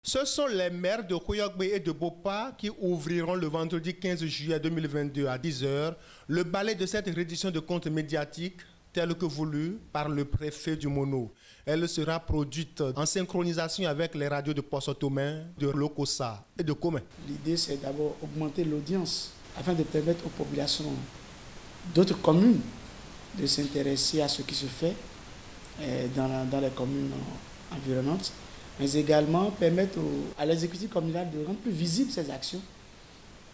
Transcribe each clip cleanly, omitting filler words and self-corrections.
Ce sont les maires de Khoyogbe et de Bopa qui ouvriront le vendredi 15 juillet 2022 à 10 h le balai de cette reddition de comptes médiatiques tel que voulu par le préfet du Mono. Elle sera produite en synchronisation avec les radios de Posotomé, de Lokossa et de Komé. L'idée, c'est d'abord augmenter l'audience afin de permettre aux populations d'autres communes de s'intéresser à ce qui se fait dans les communes environnantes, mais également permettre à l'exécutif communal de rendre plus visibles ses actions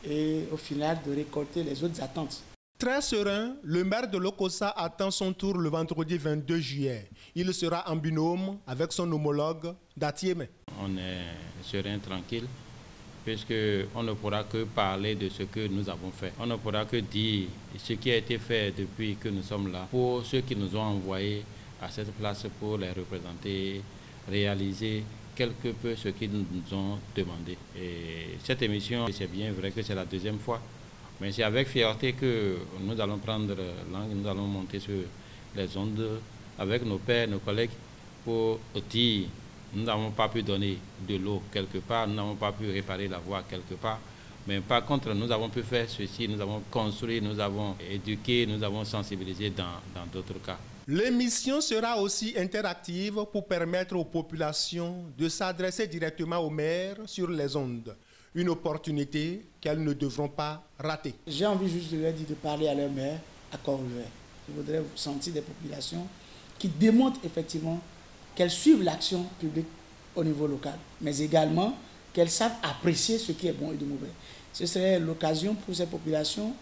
et au final de récolter les autres attentes. Très serein, le maire de Lokossa attend son tour le vendredi 22 juillet. Il sera en binôme avec son homologue Datieme. On est serein, tranquille, puisqu'on ne pourra que parler de ce que nous avons fait. On ne pourra que dire ce qui a été fait depuis que nous sommes là pour ceux qui nous ont envoyés à cette place pour les représenter, réaliser quelque peu ce qu'ils nous ont demandé. Et cette émission, c'est bien vrai que c'est la deuxième fois, mais c'est avec fierté que nous allons prendre langue, nous allons monter sur les ondes avec nos pères, nos collègues, pour dire nous n'avons pas pu donner de l'eau quelque part, nous n'avons pas pu réparer la voie quelque part, mais par contre nous avons pu faire ceci, nous avons construit, nous avons éduqué, nous avons sensibilisé dans d'autres cas. L'émission sera aussi interactive pour permettre aux populations de s'adresser directement aux maires sur les ondes. Une opportunité qu'elles ne devront pas rater. J'ai envie juste de leur dire de parler à leur maire à Corluet. Je voudrais sentir des populations qui démontrent effectivement qu'elles suivent l'action publique au niveau local, mais également qu'elles savent apprécier ce qui est bon et de mauvais. Ce serait l'occasion pour ces populations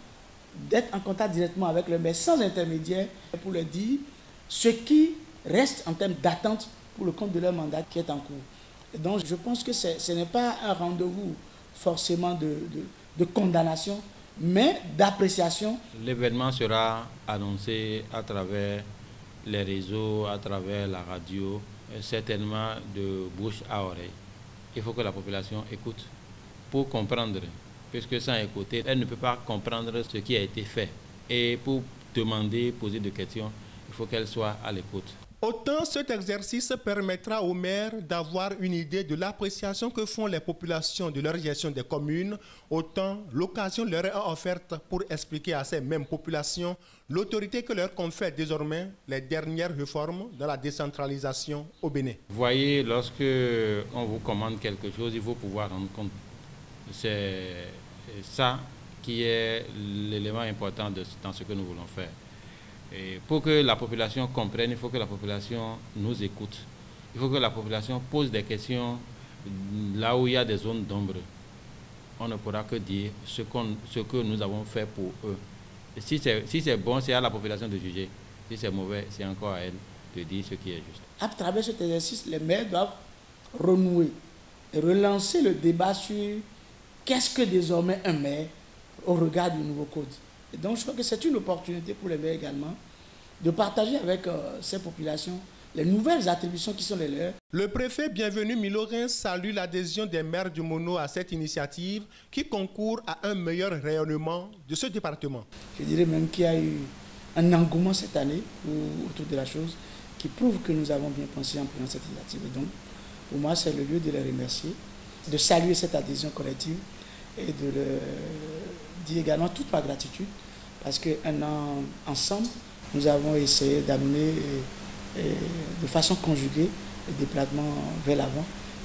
d'être en contact directement avec le maire sans intermédiaire pour leur dire ce qui reste en termes d'attente pour le compte de leur mandat qui est en cours. Et donc je pense que ce n'est pas un rendez-vous forcément de condamnation, mais d'appréciation. L'événement sera annoncé à travers les réseaux, à travers la radio, certainement de bouche à oreille. Il faut que la population écoute pour comprendre, puisque sans écouter, elle ne peut pas comprendre ce qui a été fait. Et pour demander, poser des questions, il faut qu'elle soit à l'écoute. Autant cet exercice permettra aux maires d'avoir une idée de l'appréciation que font les populations de leur gestion des communes, autant l'occasion leur est offerte pour expliquer à ces mêmes populations l'autorité que leur confèrent désormais les dernières réformes dans la décentralisation au Bénin. Vous voyez, lorsque on vous commande quelque chose, il faut pouvoir rendre compte. C'est ça qui est l'élément important dans ce que nous voulons faire. Et pour que la population comprenne, il faut que la population nous écoute. Il faut que la population pose des questions là où il y a des zones d'ombre. On ne pourra que dire ce que nous avons fait pour eux. Et si c'est bon, c'est à la population de juger. Si c'est mauvais, c'est encore à elle de dire ce qui est juste. À travers cet exercice, les maires doivent renouer et relancer le débat sur qu'est-ce que désormais un maire au regard du nouveau code. Et donc je crois que c'est une opportunité pour les maires également de partager avec ces populations les nouvelles attributions qui sont les leurs. Le préfet bienvenu Milorin salue l'adhésion des maires du Mono à cette initiative qui concourt à un meilleur rayonnement de ce département. Je dirais même qu'il y a eu un engouement cette année autour de la chose qui prouve que nous avons bien pensé en prenant cette initiative. Et donc pour moi c'est le lieu de les remercier, de saluer cette adhésion collective et de leur dire également toute ma gratitude parce qu'un an ensemble, nous avons essayé d'amener de façon conjuguée le déplacement vers l'avant.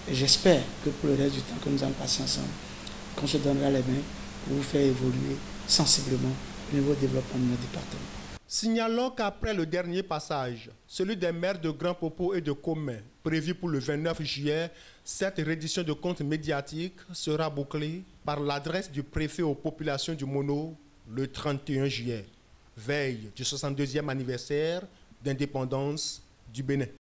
Et j'espère que pour le reste du temps que nous allons passer ensemble, qu'on se donnera les mains pour vous faire évoluer sensiblement au niveau développement de notre département. Signalons qu'après le dernier passage, celui des maires de Grand Popo et de Komé, prévu pour le 29 juillet, cette reddition de comptes médiatiques sera bouclée par l'adresse du préfet aux populations du Mono le 31 juillet, veille du 62e anniversaire d'indépendance du Bénin.